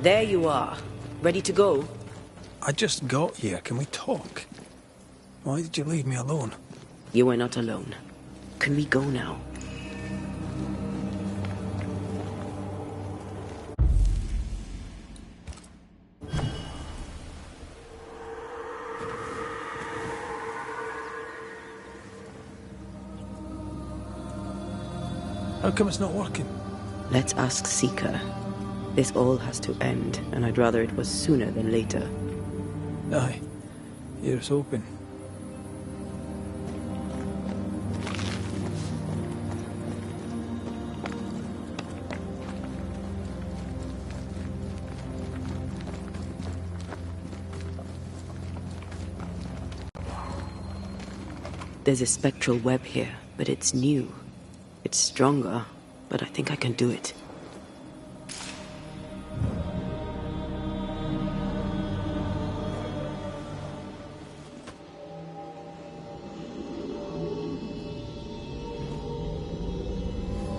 There you are. Ready to go? I just got here. Can we talk? Why did you leave me alone? You are not alone. Can we go now? How come it's not working? Let's ask Seeker. This all has to end, and I'd rather it was sooner than later. Aye. Here's hoping. There's a spectral web here, but it's new. It's stronger, but I think I can do it.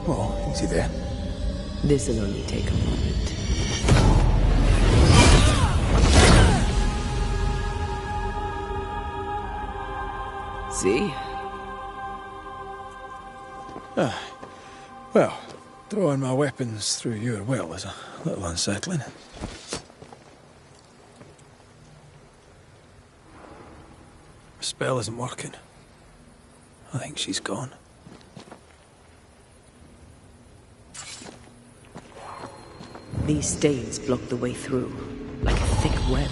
Oh, easy there. This'll only take a moment. See? Well, throwing my weapons through your will is a little unsettling. The spell isn't working. I think she's gone. These stains block the way through, like a thick web.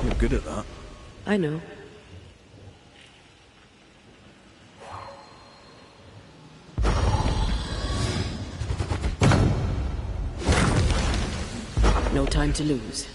You're good at that. I know. No time to lose.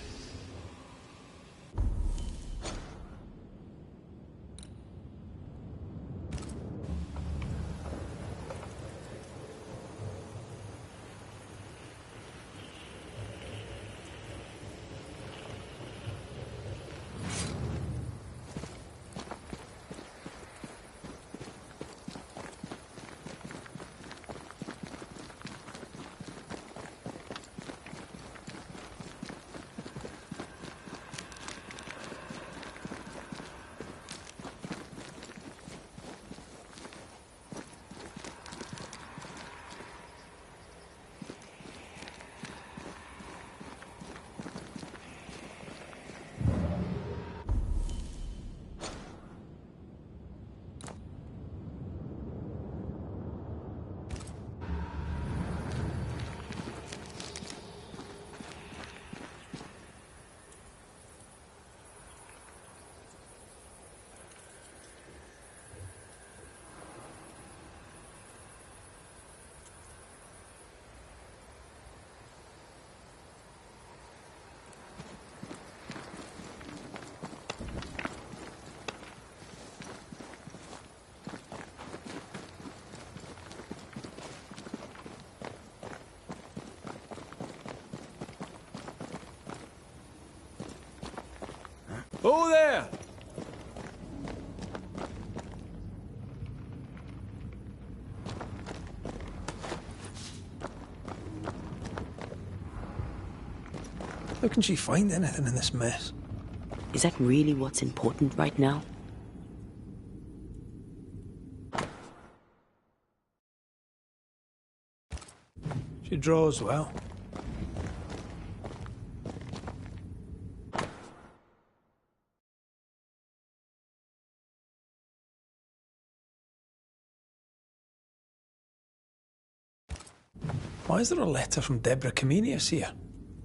Oh, there! How can she find anything in this mess? Is that really what's important right now? She draws well. Why is there a letter from Deborah Comenius here?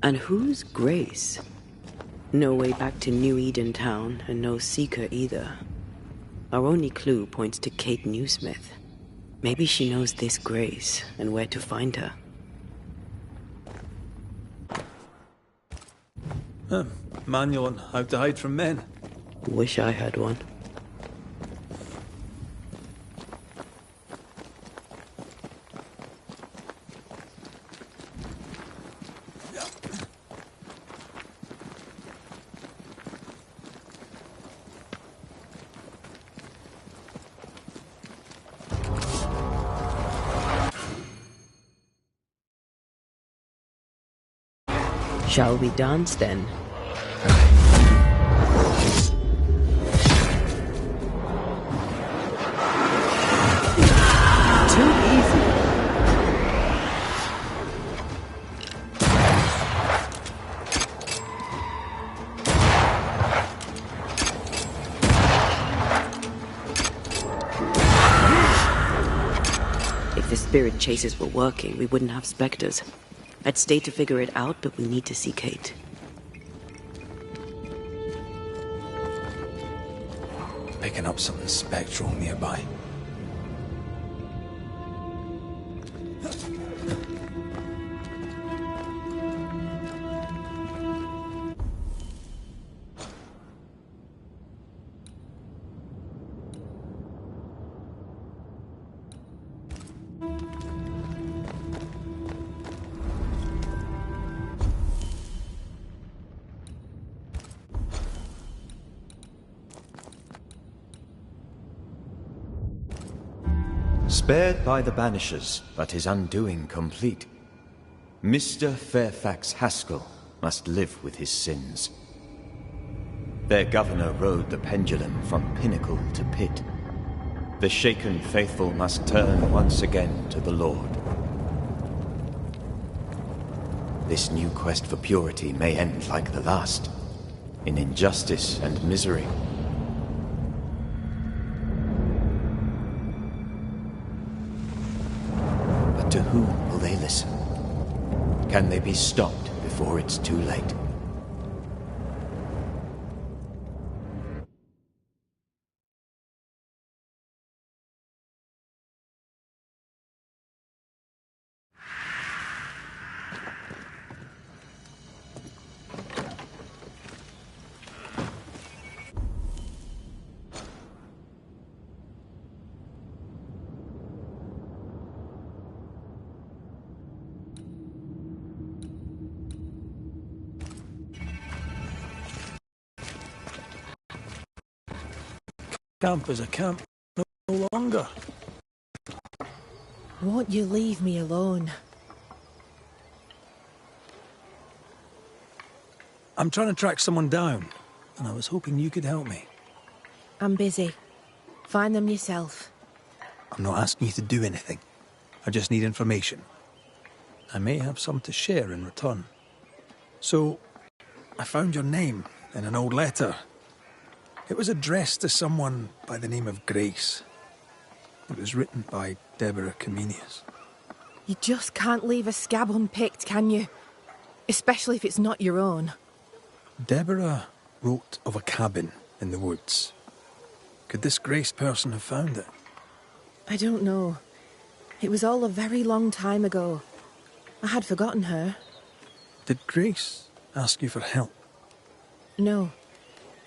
And who's Grace? No way back to New Eden Town, and no Seeker either. Our only clue points to Kate Newsmith. Maybe she knows this Grace, and where to find her. Manual on how to hide from men. Wish I had one. Shall we dance then? Too easy. If the spirit chases were working, we wouldn't have specters. I'd stay to figure it out, but we need to see Kate. Picking up something spectral nearby. Spared by the Banishers, but his undoing complete. Mr. Fairfax Haskell must live with his sins. Their governor rode the pendulum from pinnacle to pit. The shaken faithful must turn once again to the Lord. This new quest for purity may end like the last, in injustice and misery. To whom will they listen? Can they be stopped before it's too late? Camp is a camp no longer. Won't you leave me alone? I'm trying to track someone down, and I was hoping you could help me. I'm busy. Find them yourself. I'm not asking you to do anything. I just need information. I may have some to share in return. So, I found your name in an old letter. It was addressed to someone by the name of Grace. It was written by Deborah Comenius. You just can't leave a scab unpicked, can you? Especially if it's not your own. Deborah wrote of a cabin in the woods. Could this Grace person have found it? I don't know. It was all a very long time ago. I had forgotten her. Did Grace ask you for help? No.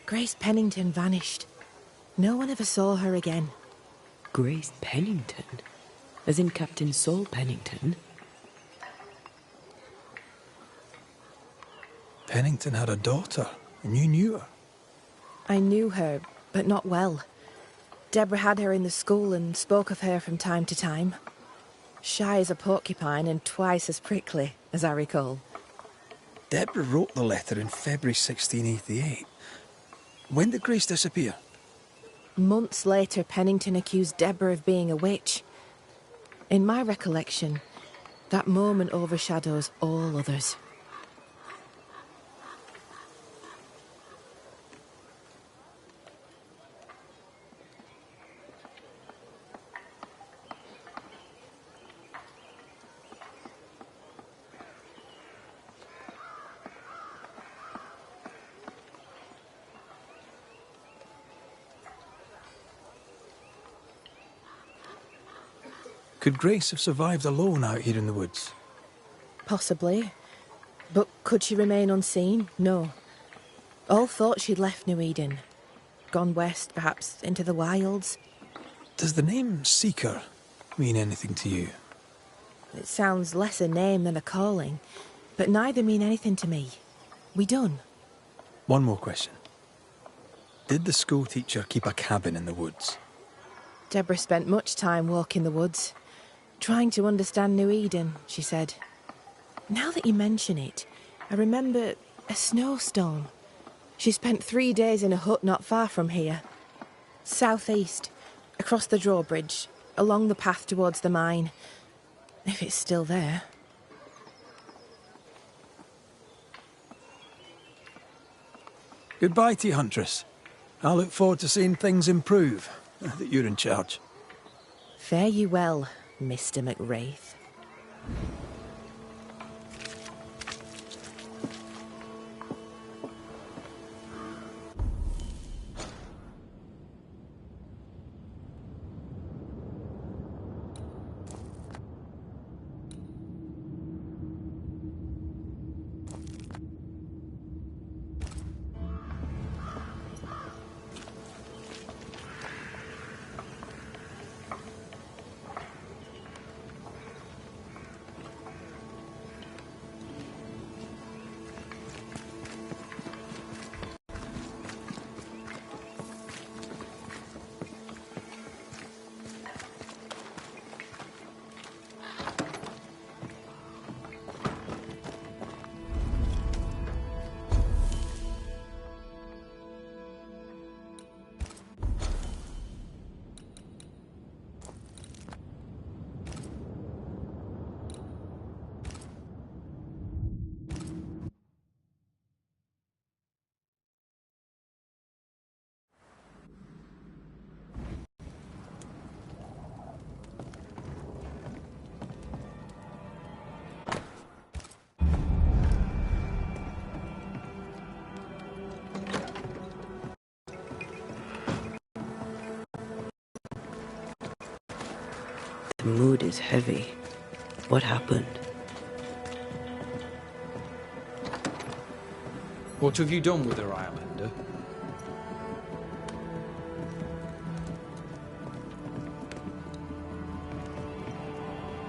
Grace Pennington vanished. No one ever saw her again. Grace Pennington? As in Captain Saul Pennington? Pennington had a daughter, and you knew her. I knew her, but not well. Deborah had her in the school and spoke of her from time to time. Shy as a porcupine and twice as prickly, as I recall. Deborah wrote the letter in February 1688. When did Grace disappear? Months later, Pennington accused Deborah of being a witch. In my recollection, that moment overshadows all others. Could Grace have survived alone out here in the woods? Possibly. But could she remain unseen? No. All thought she'd left New Eden. Gone west, perhaps, into the wilds. Does the name Seeker mean anything to you? It sounds less a name than a calling, but neither mean anything to me. We done. One more question. Did the school teacher keep a cabin in the woods? Deborah spent much time walking the woods. Trying to understand New Eden, she said. Now that you mention it, I remember a snowstorm. She spent 3 days in a hut not far from here. Southeast, across the drawbridge, along the path towards the mine. If it's still there. Goodbye to you, Huntress. I look forward to seeing things improve, now that you're in charge. Fare you well, Mr. McWraith. The mood is heavy. What happened? What have you done with her, Islander?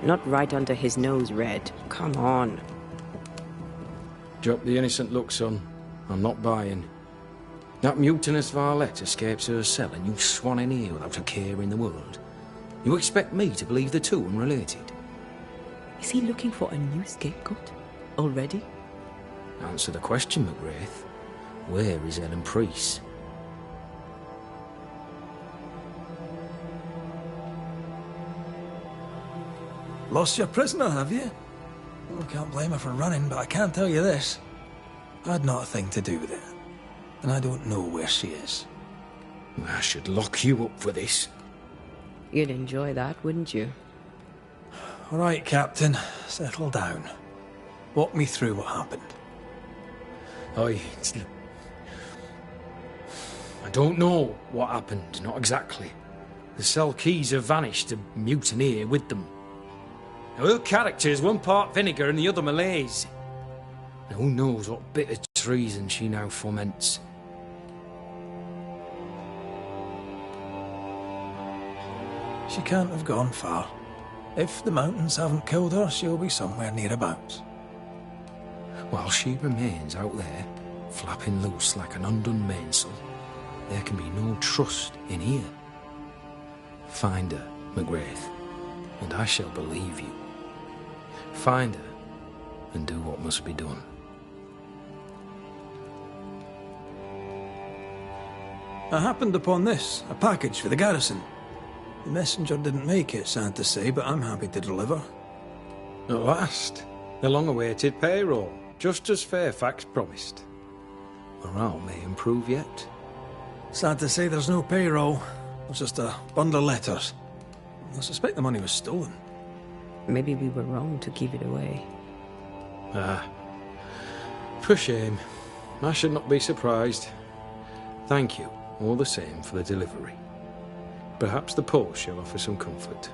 Not right under his nose, Red. Come on. Drop the innocent look, son. I'm not buying. That mutinous varlet escapes her cell and you swan in here without a care in the world. You expect me to believe the two unrelated? Is he looking for a new scapegoat? Already? Answer the question, McWraith. Where is Ellen Priest? Lost your prisoner, have you? Well, I can't blame her for running, but I can't tell you this. I had not a thing to do with it. And I don't know where she is. I should lock you up for this. You'd enjoy that, wouldn't you? All right, Captain. Settle down. Walk me through what happened. I don't know what happened, not exactly. The cell keys have vanished, the mutineer with them. Now, her character is one part vinegar and the other malaise. And who knows what bitter treason she now foments. She can't have gone far. If the mountains haven't killed her, she'll be somewhere nearabouts. While she remains out there, flapping loose like an undone mainsail, there can be no trust in here. Find her, McWraith, and I shall believe you. Find her, and do what must be done. I happened upon this, a package for the garrison. The messenger didn't make it, sad to say, but I'm happy to deliver. At last, the long-awaited payroll, just as Fairfax promised. Morale may improve yet. Sad to say there's no payroll. It's just a bundle of letters. I suspect the money was stolen. Maybe we were wrong to give it away. For shame. I should not be surprised. Thank you, all the same, for the delivery. Perhaps the post shall offer some comfort.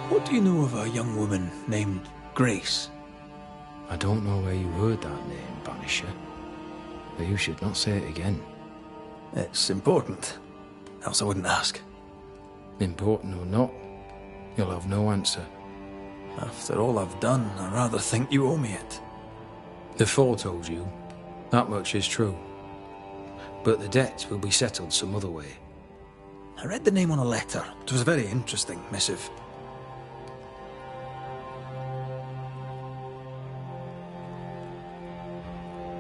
What do you know of a young woman named Grace? I don't know where you heard that name, Banisher. But you should not say it again. It's important, else I wouldn't ask. Important or not, you'll have no answer. After all I've done, I rather think you owe me it. The Four told you. That much is true. But the debt will be settled some other way. I read the name on a letter. It was a very interesting missive.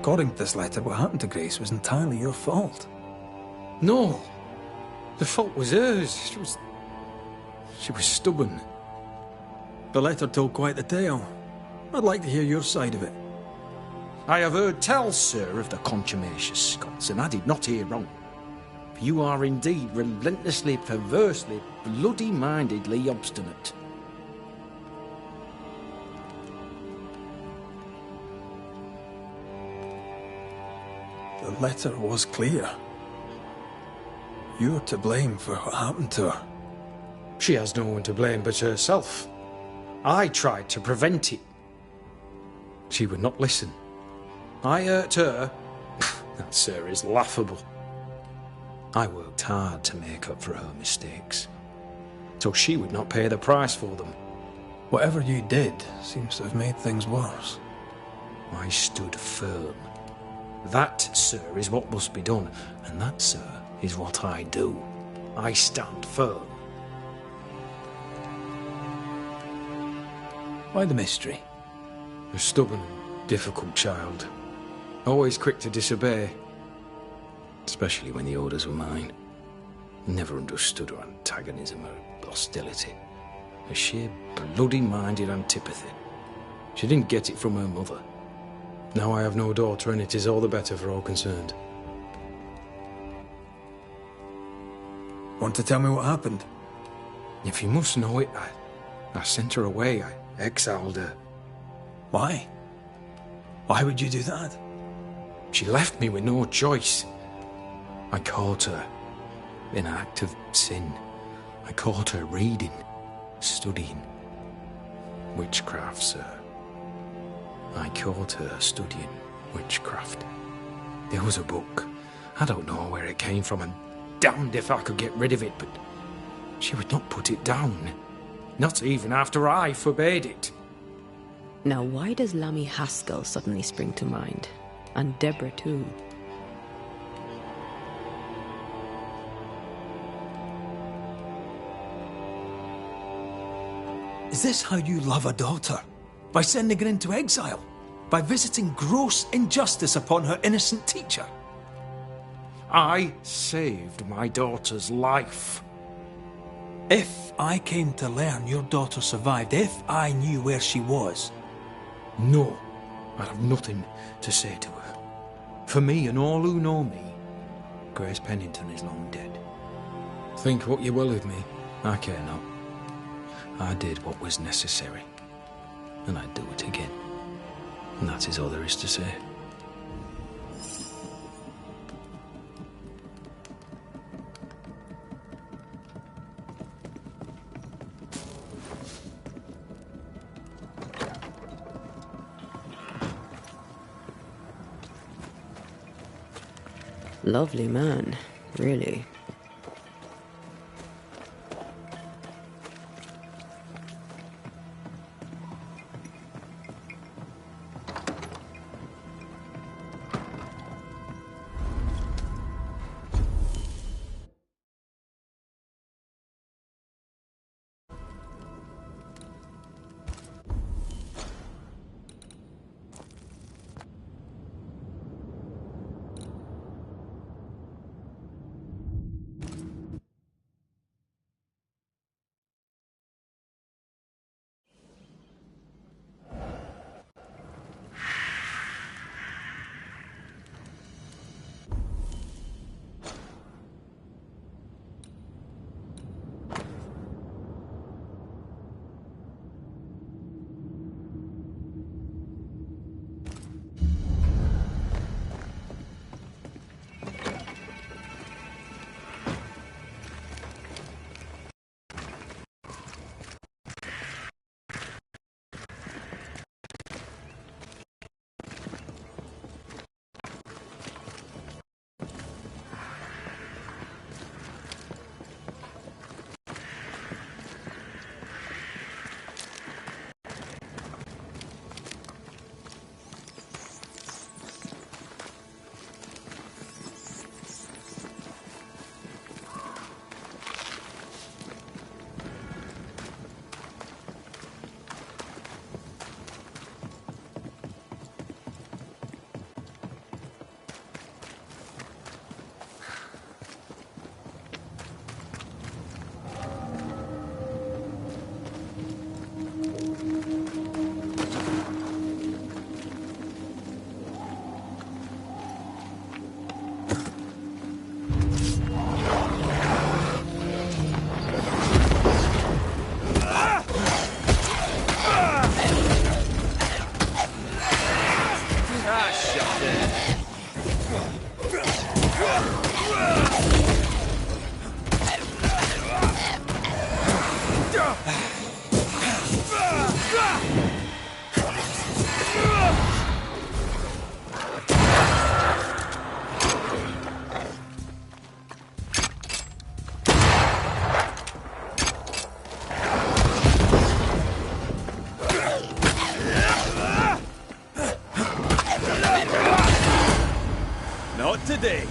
according to this letter, what happened to Grace was entirely your fault. No. The fault was hers. She was stubborn. The letter told quite the tale. I'd like to hear your side of it. I have heard tell, sir, of the contumacious Scots, and I did not hear wrong. You are indeed relentlessly, perversely, bloody-mindedly obstinate. The letter was clear. You're to blame for what happened to her. She has no one to blame but herself. I tried to prevent it. She would not listen. I hurt her. That, sir, is laughable. I worked hard to make up for her mistakes, so she would not pay the price for them. Whatever you did seems to have made things worse. I stood firm. That, sir, is what must be done, and that, sir, is what I do. I stand firm. Why the mystery? A stubborn, difficult child. Always quick to disobey. Especially when the orders were mine. Never understood her antagonism or hostility. A sheer bloody-minded antipathy. She didn't get it from her mother. Now I have no daughter, and it is all the better for all concerned. Want to tell me what happened? If you must know it, I sent her away. I exiled her. Why? Why would you do that? She left me with no choice. I caught her in an act of sin. I caught her reading, studying. Witchcraft, sir. I caught her studying witchcraft. There was a book. I don't know where it came from, and damned if I could get rid of it, but she would not put it down. Not even after I forbade it. Now, why does Lammy Haskell suddenly spring to mind? And Deborah, too. Is this how you love a daughter? By sending her into exile? By visiting gross injustice upon her innocent teacher? I saved my daughter's life. If I came to learn your daughter survived, if I knew where she was... No, I'd have nothing to say to her. For me and all who know me, Grace Pennington is long dead. Think what you will of me, I care not. I did what was necessary, and I'd do it again. And that is all there is to say. Lovely man, really. the day.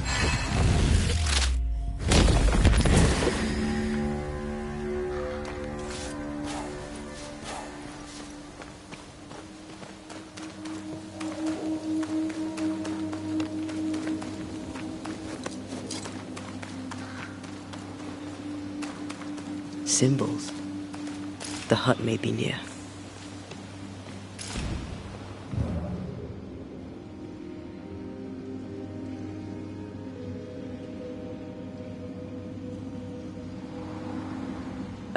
Symbols. The hut may be near.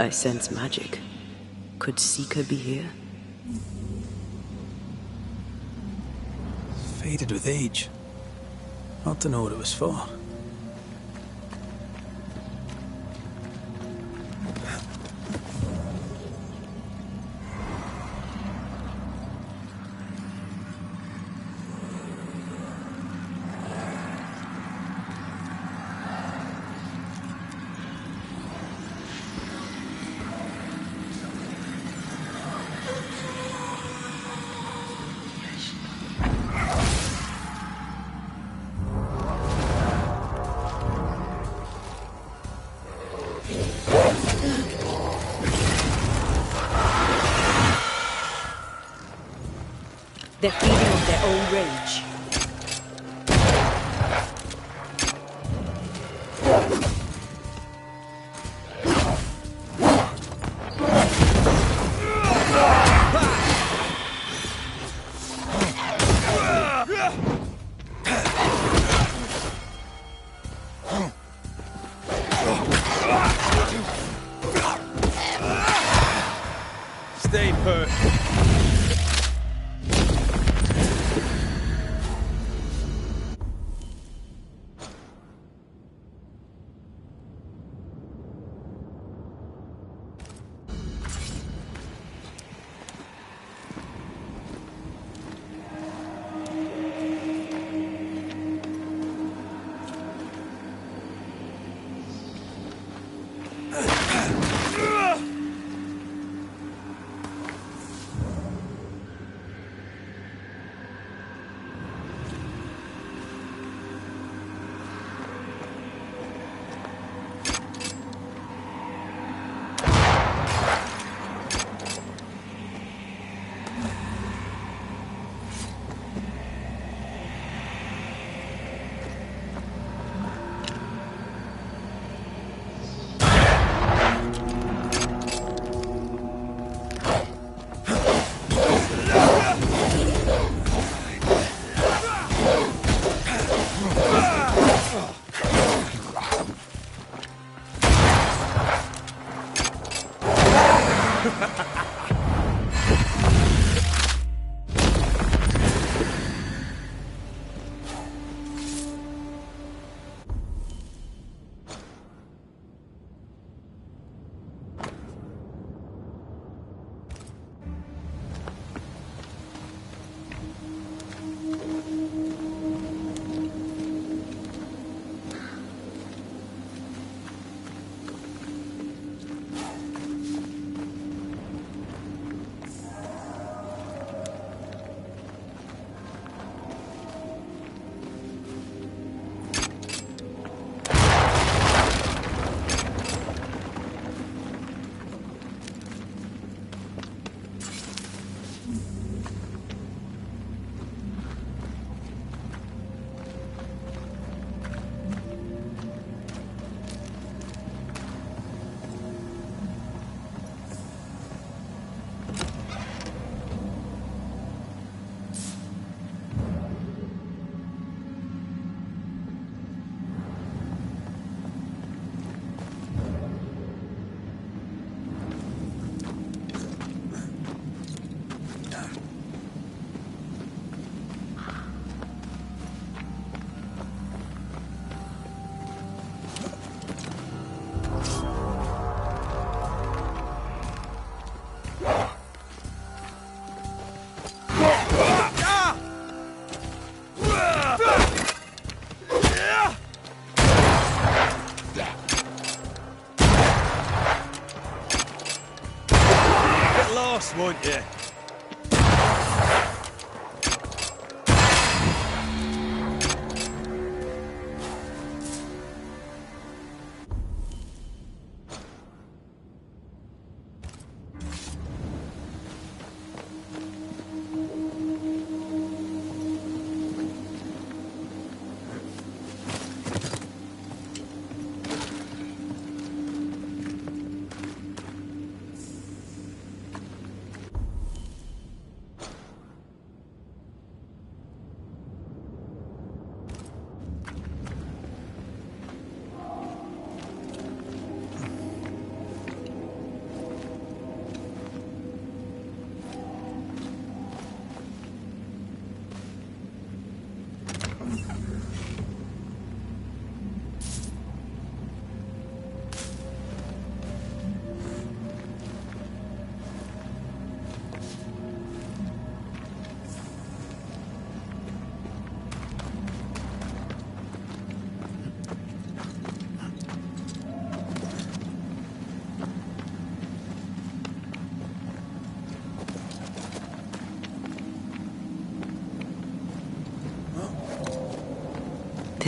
I sense magic. Could Seeker be here? Faded with age. Hard to know what it was for. They're feeding on their own rage. Stay put. Won't you?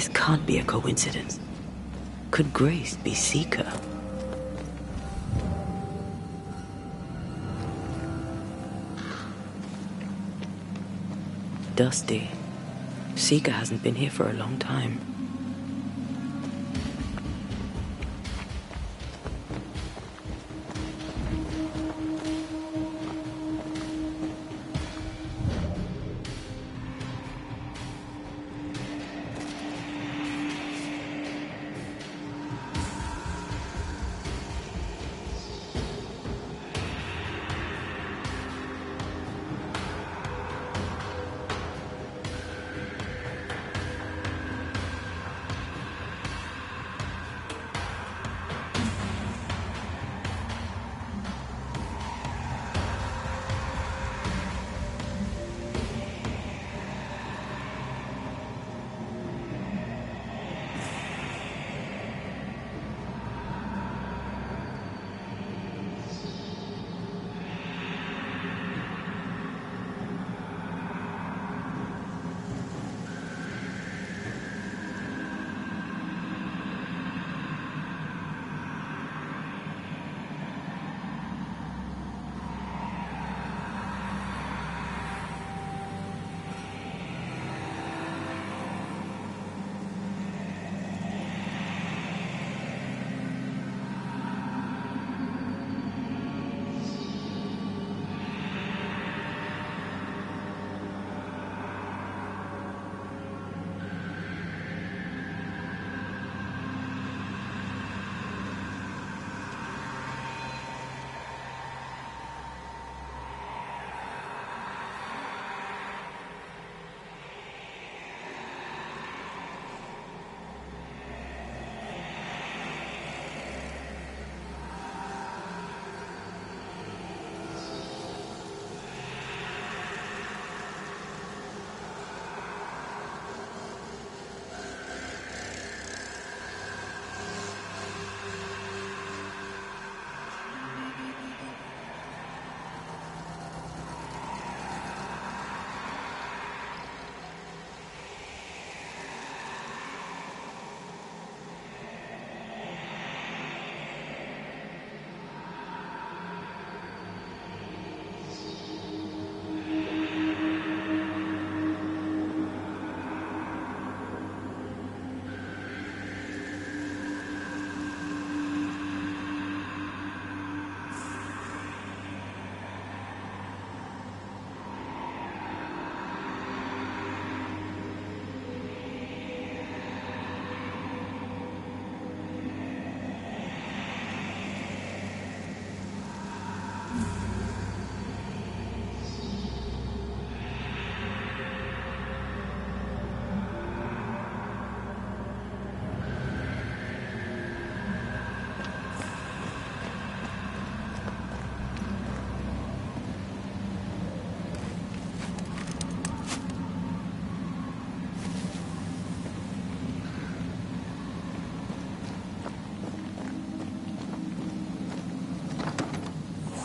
This can't be a coincidence. Could Grace be Seeker? Dusty. Seeker hasn't been here for a long time.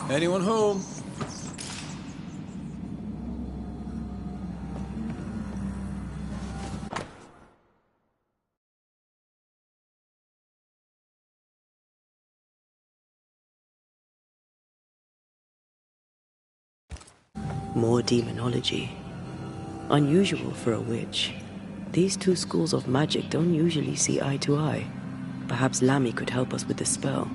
Anyone home? More demonology. Unusual for a witch. These two schools of magic don't usually see eye to eye. Perhaps Lammy could help us with the spell.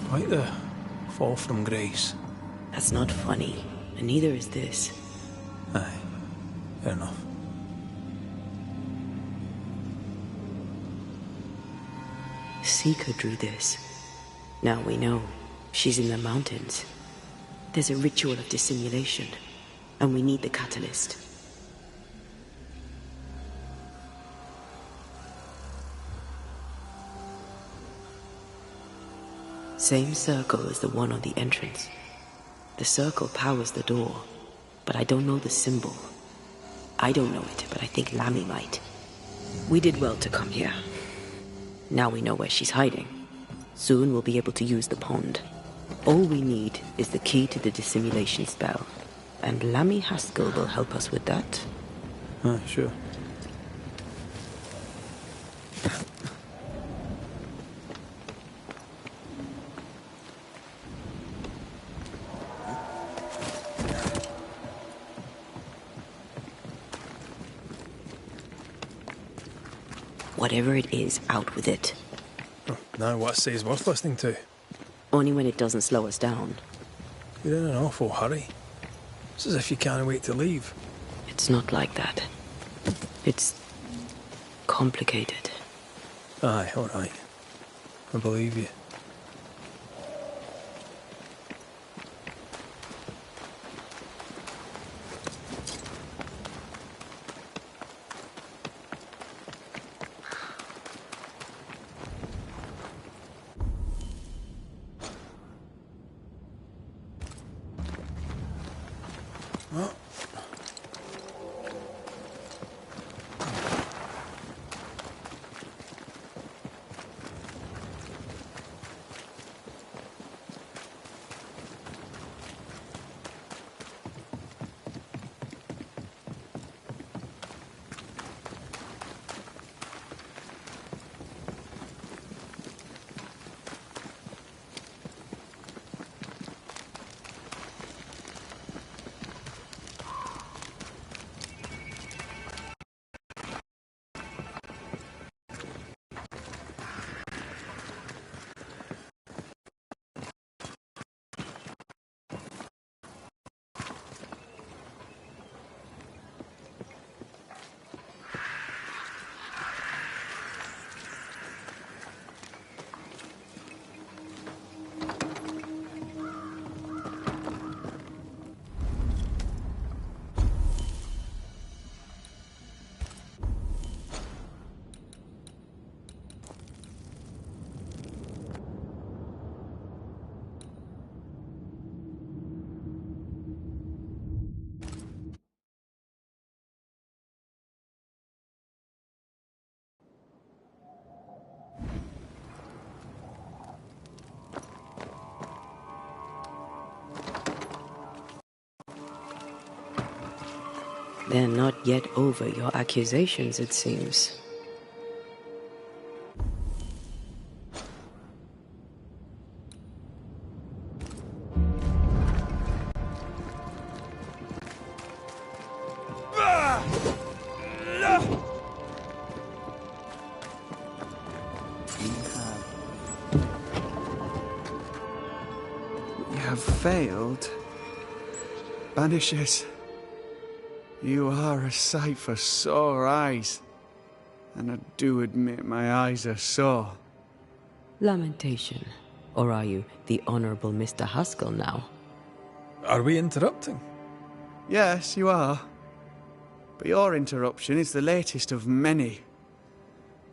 Quite the fall from grace. That's not funny, and neither is this. Aye, fair enough. Seeker drew this. Now we know. She's in the mountains. There's a ritual of dissimulation, and we need the catalyst. Same circle as the one on the entrance. The circle powers the door, but I don't know the symbol. I don't know it, but I think Lammy might. We did well to come here. Now we know where she's hiding. Soon we'll be able to use the pond. All we need is the key to the dissimulation spell. And Lammy Haskell will help us with that. Sure. Whatever it is, out with it. Now what I say is worth listening to. Only when it doesn't slow us down. You're in an awful hurry. It's as if you can't wait to leave. It's not like that. It's complicated. Aye, all right. I believe you. They're not yet over your accusations, it seems. You have failed. Banisters. You are a sight for sore eyes. And I do admit my eyes are sore. Lamentation. Or are you the Honorable Mr. Haskell now? Are we interrupting? Yes, you are. But your interruption is the latest of many.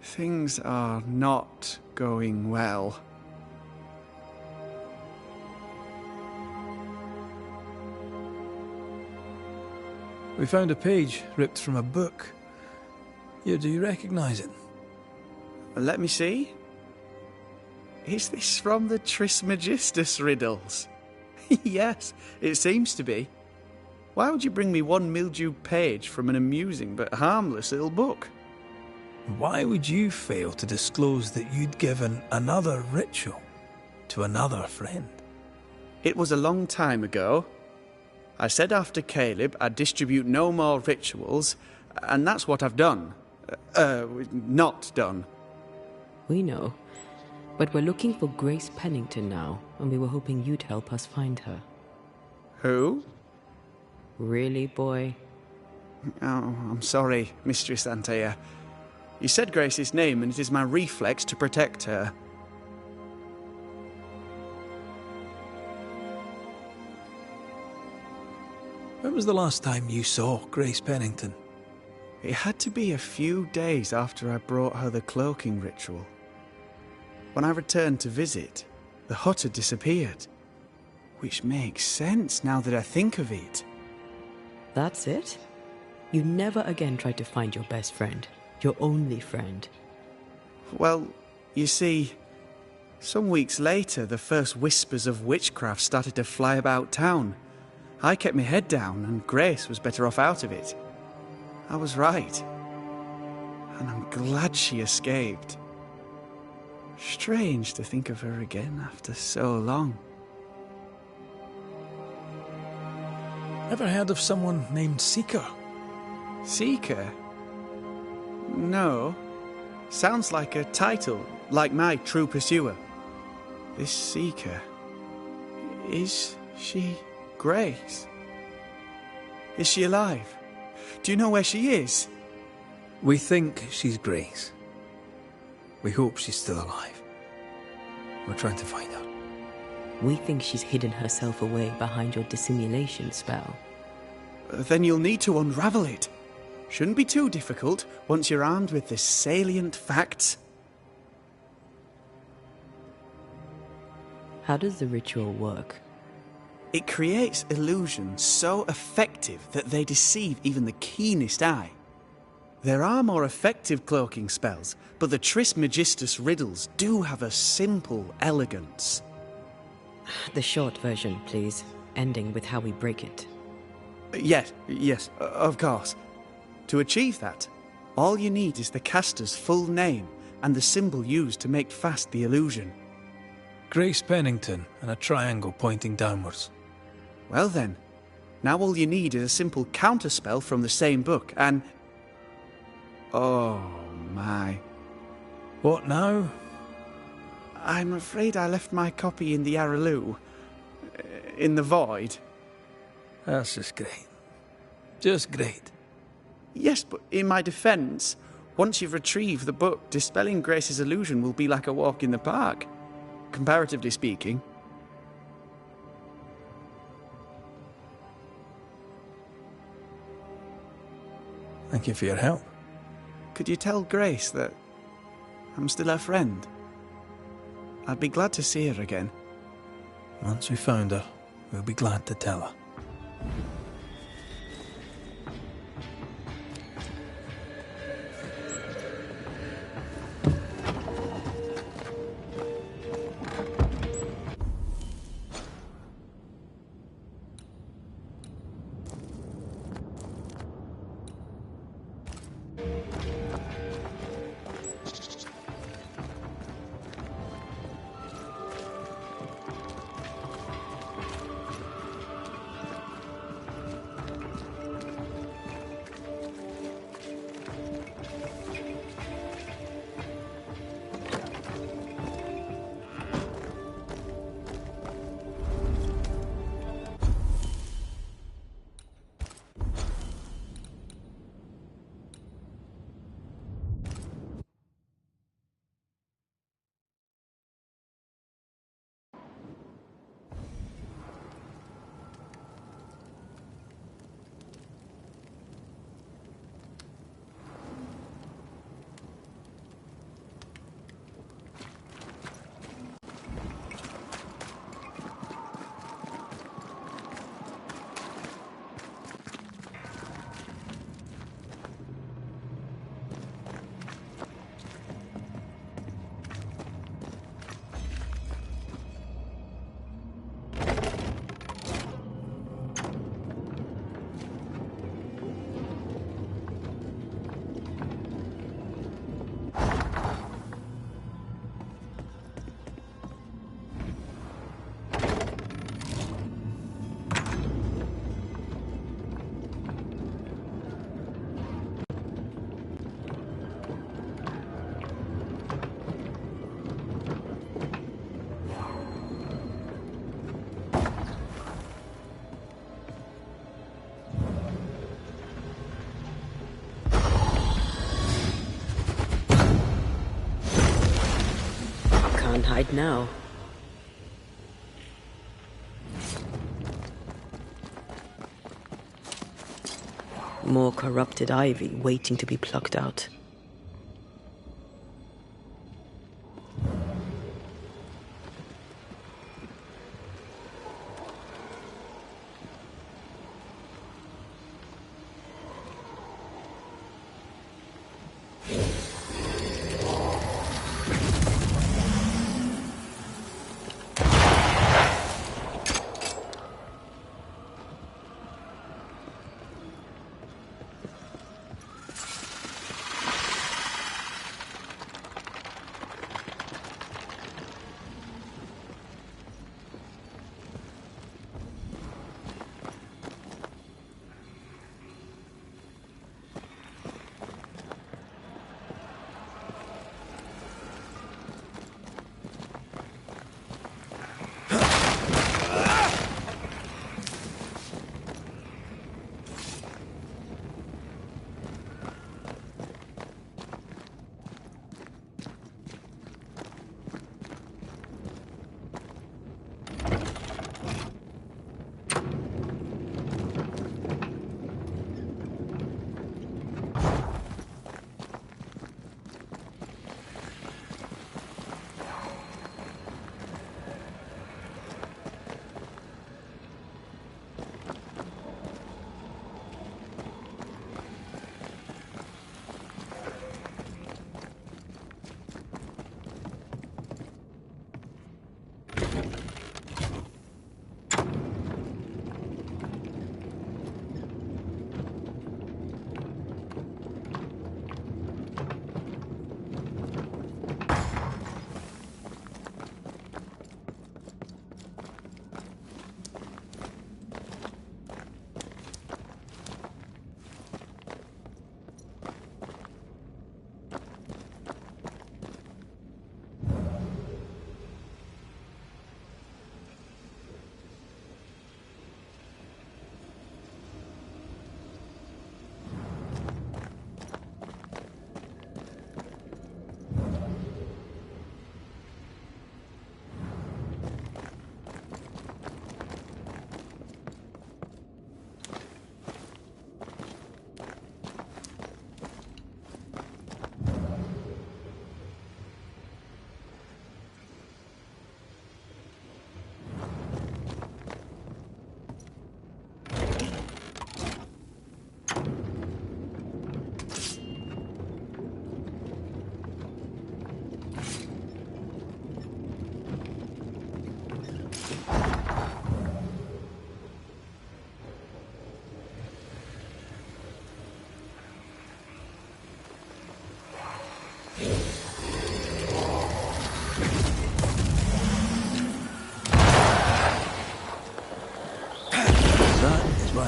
Things are not going well. We found a page ripped from a book. Yeah, do you recognize it? Let me see. Is this from the Trismegistus riddles? Yes, it seems to be. Why would you bring me one mildewed page from an amusing but harmless little book? Why would you fail to disclose that you'd given another ritual to another friend? It was a long time ago. I said after Caleb I'd distribute no more rituals, and that's what I've done. Not done. We know. But we're looking for Grace Pennington now, and we were hoping you'd help us find her. Who? Really, boy? Oh, I'm sorry, Mistress Antea. You said Grace's name, and it is my reflex to protect her. When was the last time you saw Grace Pennington? It had to be a few days after I brought her the cloaking ritual. When I returned to visit, the hut had disappeared. Which makes sense now that I think of it. That's it? You never again tried to find your best friend. Your only friend. Well, You see, some weeks later, the first whispers of witchcraft started to fly about town. I kept my head down, and Grace was better off out of it. I was right. And I'm glad she escaped. Strange to think of her again after so long. Ever heard of someone named Seeker? Seeker? No. Sounds like a title, like my True Pursuer. This Seeker... Is she Grace? Is she alive? Do you know where she is? We think she's Grace. We hope she's still alive. We're trying to find her. We think she's hidden herself away behind your dissimulation spell. Then you'll need to unravel it. Shouldn't be too difficult once you're armed with the salient facts. How does the ritual work? It creates illusions so effective that they deceive even the keenest eye. There are more effective cloaking spells, but the Trismegistus riddles do have a simple elegance. The short version, please, ending with how we break it. Yes, of course. To achieve that, all you need is the caster's full name and the symbol used to make fast the illusion. Grace Pennington and a triangle pointing downwards. Well then, now all you need is a simple counterspell from the same book and... Oh my. What now? I'm afraid I left my copy in the Araloo. In the void. That's just great. Just great. Yes, but in my defence, once you've retrieved the book, dispelling Grace's illusion will be like a walk in the park. Comparatively speaking. Thank you for your help. Could you tell Grace that I'm still her friend? I'd be glad to see her again. Once we found her, we'll be glad to tell her. Can't hide now. More corrupted ivy waiting to be plucked out.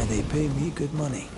why they pay me good money.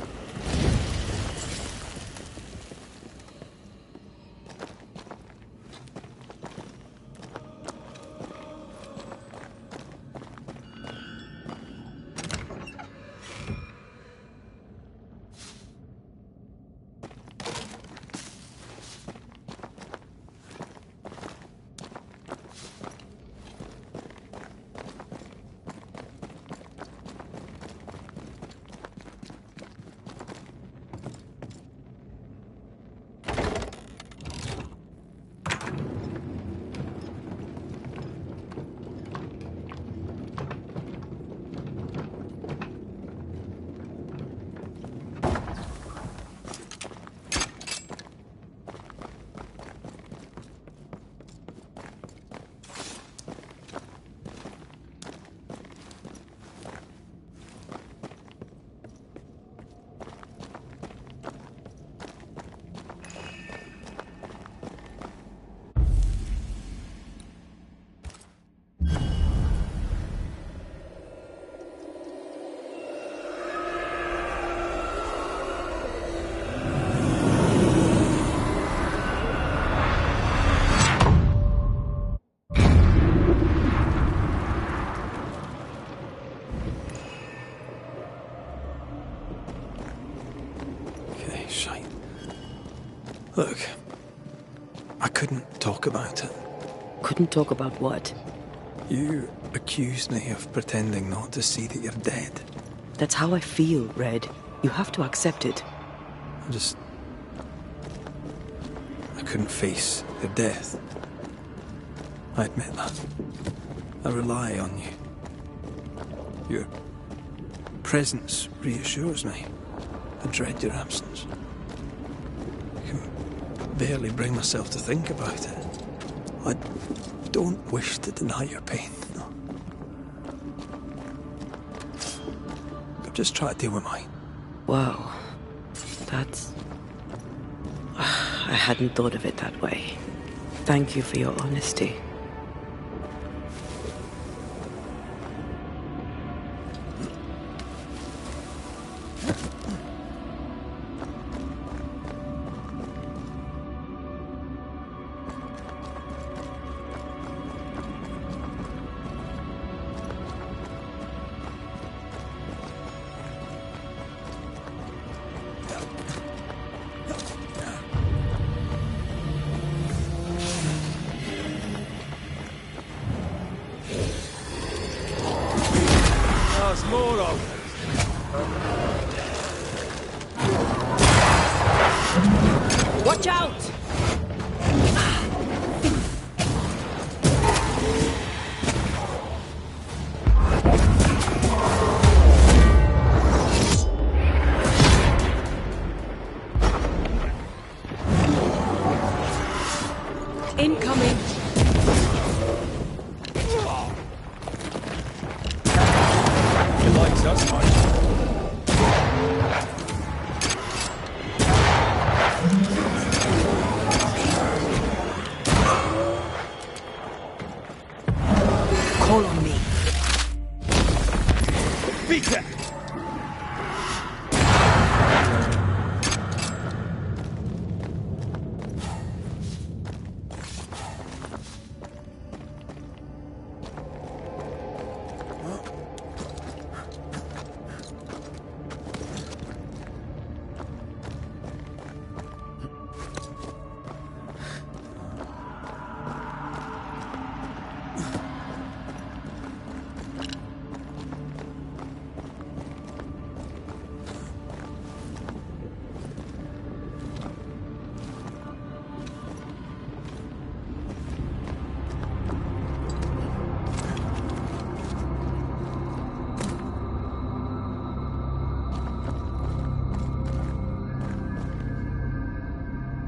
Look, I couldn't talk about it. Couldn't talk about what? You accused me of pretending not to see that you're dead. That's how I feel, Red. You have to accept it. I couldn't face your death. I admit that. I rely on you. Your presence reassures me. I dread your absence. I can barely bring myself to think about it. I don't wish to deny your pain. No. I've just tried to deal with mine. Wow. That's... I hadn't thought of it that way. Thank you for your honesty. More of it. Watch out! Incoming! That's much. Call on me. Beat that!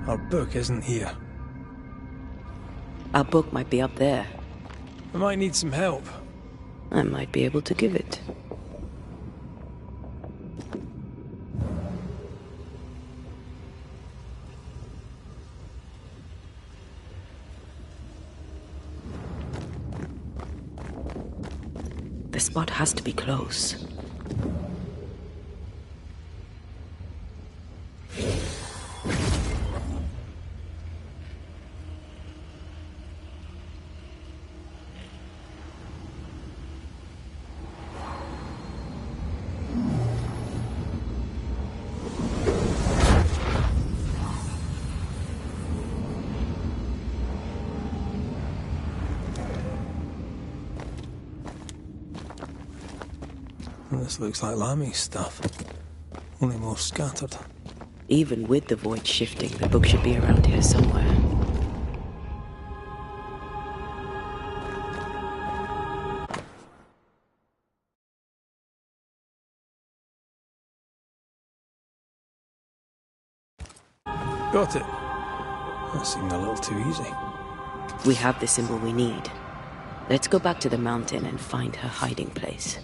Our book isn't here. Our book might be up there. I might need some help. I might be able to give it. The spot has to be close. This looks like Lami's stuff. Only more scattered. Even with the void shifting, the book should be around here somewhere. Got it. That seemed a little too easy. We have the symbol we need. Let's go back to the mountain and find her hiding place.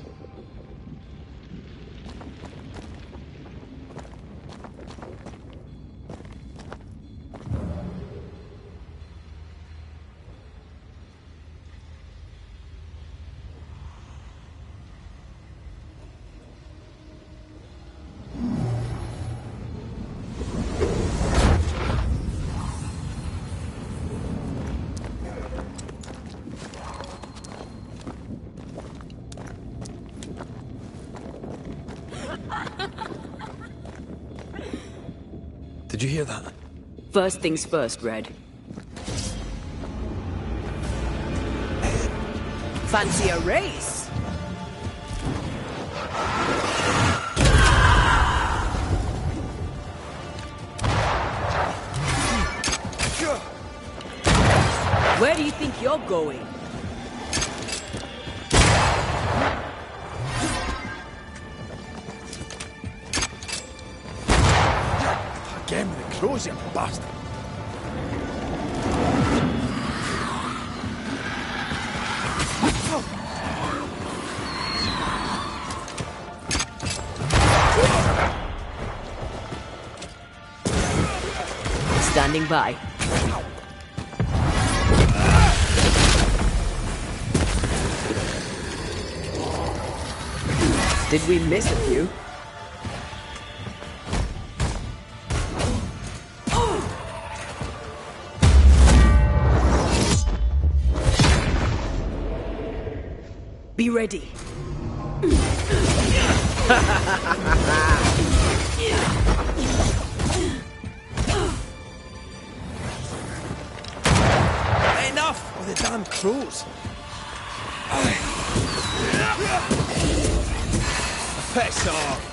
Did you hear that? First things first, Red. Fancy a race? Where do you think you're going? Again with the crows, you bastard! Standing by. Did we miss a few? Be ready. Enough with the damn crows! Piss off!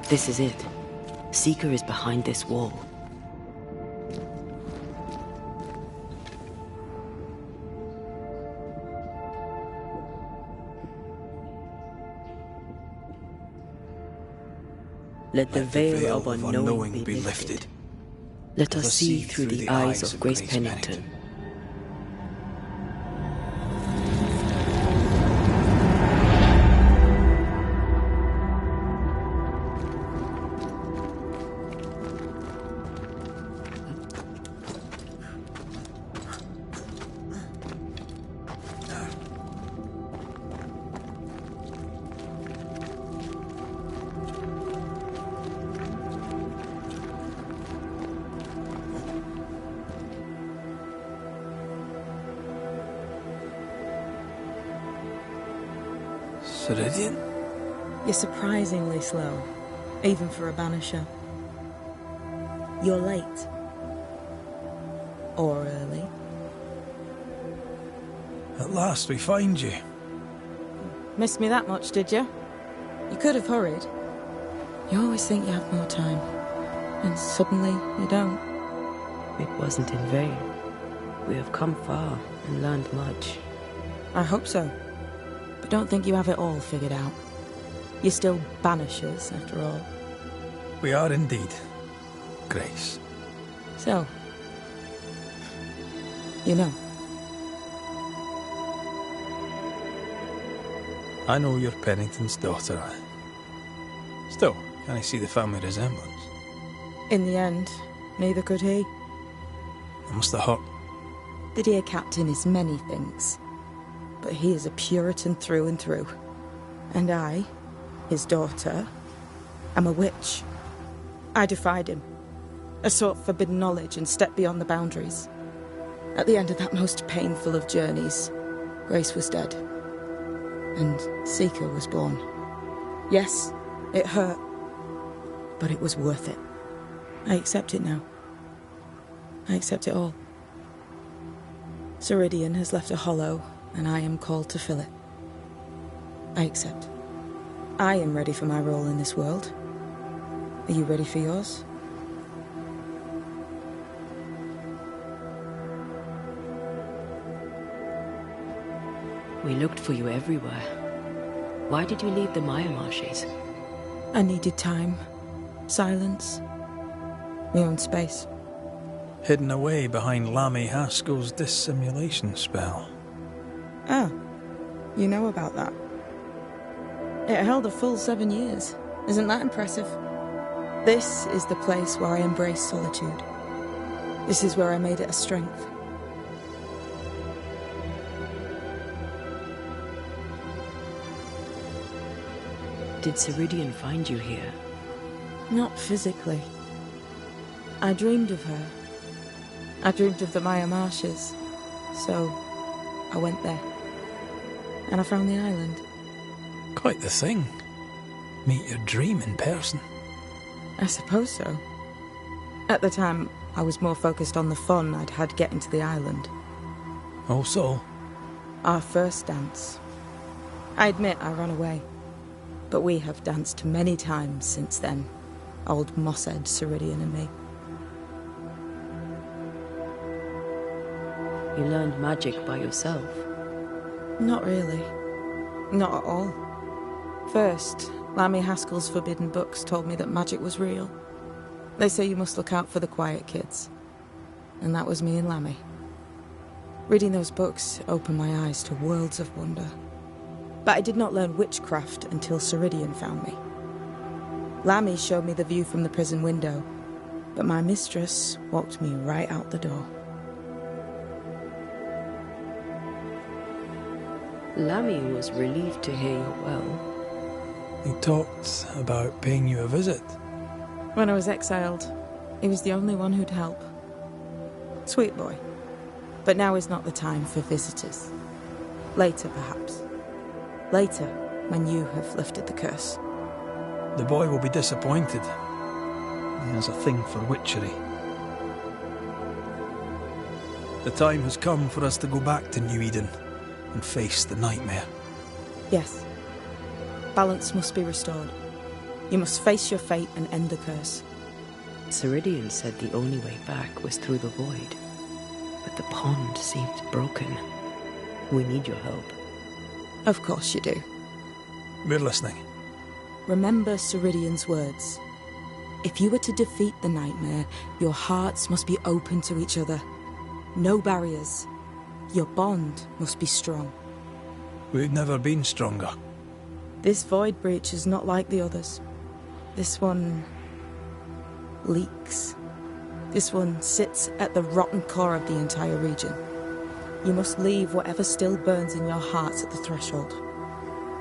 This is it. Seeker is behind this wall. Let the veil of unknowing be lifted. Let us see through the eyes of Grace Pennington. Ceridian? You're surprisingly slow, even for a banisher. You're late. Or early. At last we find you. Missed me that much, did you? You could have hurried. You always think you have more time, and suddenly you don't. It wasn't in vain. We have come far and learned much. I hope so. But don't think you have it all figured out. You're still banishers, after all. We are indeed, Grace. So, you know. I know you're Pennington's daughter. Still, can I see the family resemblance? In the end, neither could he. It must have hurt. The dear captain is many things, but he is a Puritan through and through. And I, his daughter, am a witch. I defied him. I sought forbidden knowledge and stepped beyond the boundaries. At the end of that most painful of journeys, Grace was dead. And Seeker was born. Yes, it hurt, but it was worth it. I accept it now. I accept it all. Ceridian has left a hollow, and I am called to fill it. I accept. I am ready for my role in this world. Are you ready for yours? We looked for you everywhere. Why did you leave the Maya marshes? I needed time, silence, my own space. Hidden away behind Lammy Haskell's dissimulation spell. Ah, you know about that. It held a full 7 years. Isn't that impressive? This is the place where I embrace solitude. This is where I made it a strength. Did Ceridian find you here? Not physically. I dreamed of her. I dreamed of the Maya marshes. So, I went there. And I found the island. Quite the thing. Meet your dream in person. I suppose so. At the time, I was more focused on the fun I'd had getting to the island. Also, Our first dance. I admit I ran away. But we have danced many times since then. Old Mosshead, Ceridian and me. You learned magic by yourself. Not really. Not at all. First, Lammy Haskell's forbidden books told me that magic was real. They say you must look out for the quiet kids. And that was me and Lammy. Reading those books opened my eyes to worlds of wonder. But I did not learn witchcraft until Ceridian found me. Lammy showed me the view from the prison window, but my mistress walked me right out the door. Lammy was relieved to hear you're well. he talked about paying you a visit. When I was exiled, he was the only one who'd help. Sweet boy. But now is not the time for visitors. Later, perhaps. Later, when you have lifted the curse. The boy will be disappointed. He has a thing for witchery. The time has come for us to go back to New Eden and face the nightmare. Yes. Balance must be restored. You must face your fate and end the curse. Ceridian said the only way back was through the void. But the pond seems broken. We need your help. Of course you do. We're listening. Remember Ceridian's words. If you were to defeat the nightmare, your hearts must be open to each other. No barriers. Your bond must be strong. We've never been stronger. This void breach is not like the others. This one leaks. This one sits at the rotten core of the entire region. You must leave whatever still burns in your hearts at the threshold.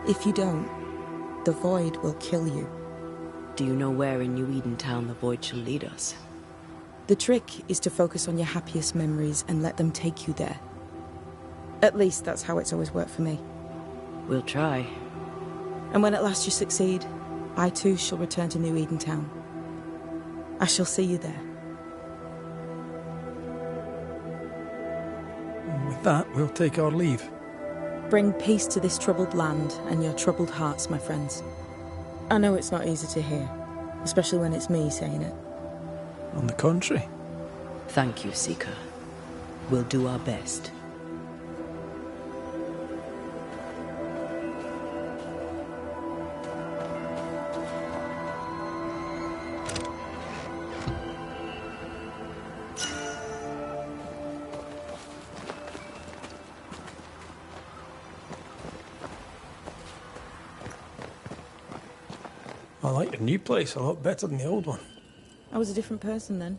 If you don't, the void will kill you. Do you know where in New Eden Town the void shall lead us? The trick is to focus on your happiest memories and let them take you there. At least that's how it's always worked for me. We'll try. And when at last you succeed, I too shall return to New Eden Town. I shall see you there. And with that, we'll take our leave. Bring peace to this troubled land and your troubled hearts, my friends. I know it's not easy to hear, especially when it's me saying it. On the contrary. Thank you, Seeker. We'll do our best. I like the new place a lot better than the old one. I was a different person then.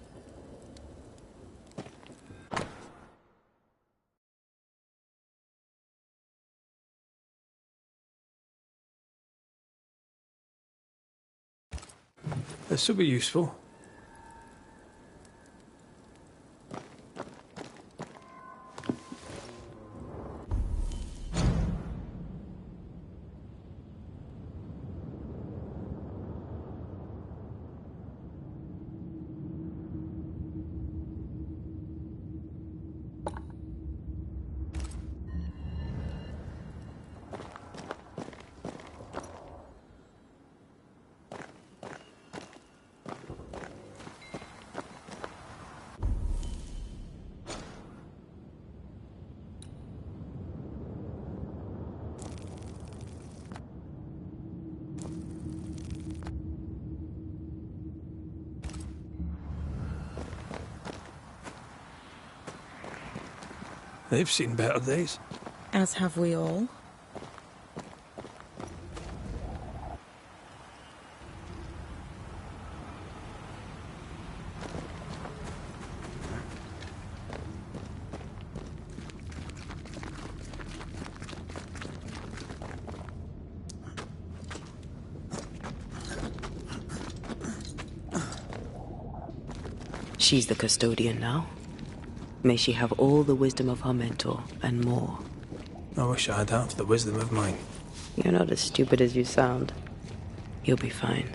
This will be useful. They've seen better days. As have we all. She's the custodian now. May she have all the wisdom of her mentor, and more. I wish I had half the wisdom of mine. You're not as stupid as you sound. You'll be fine.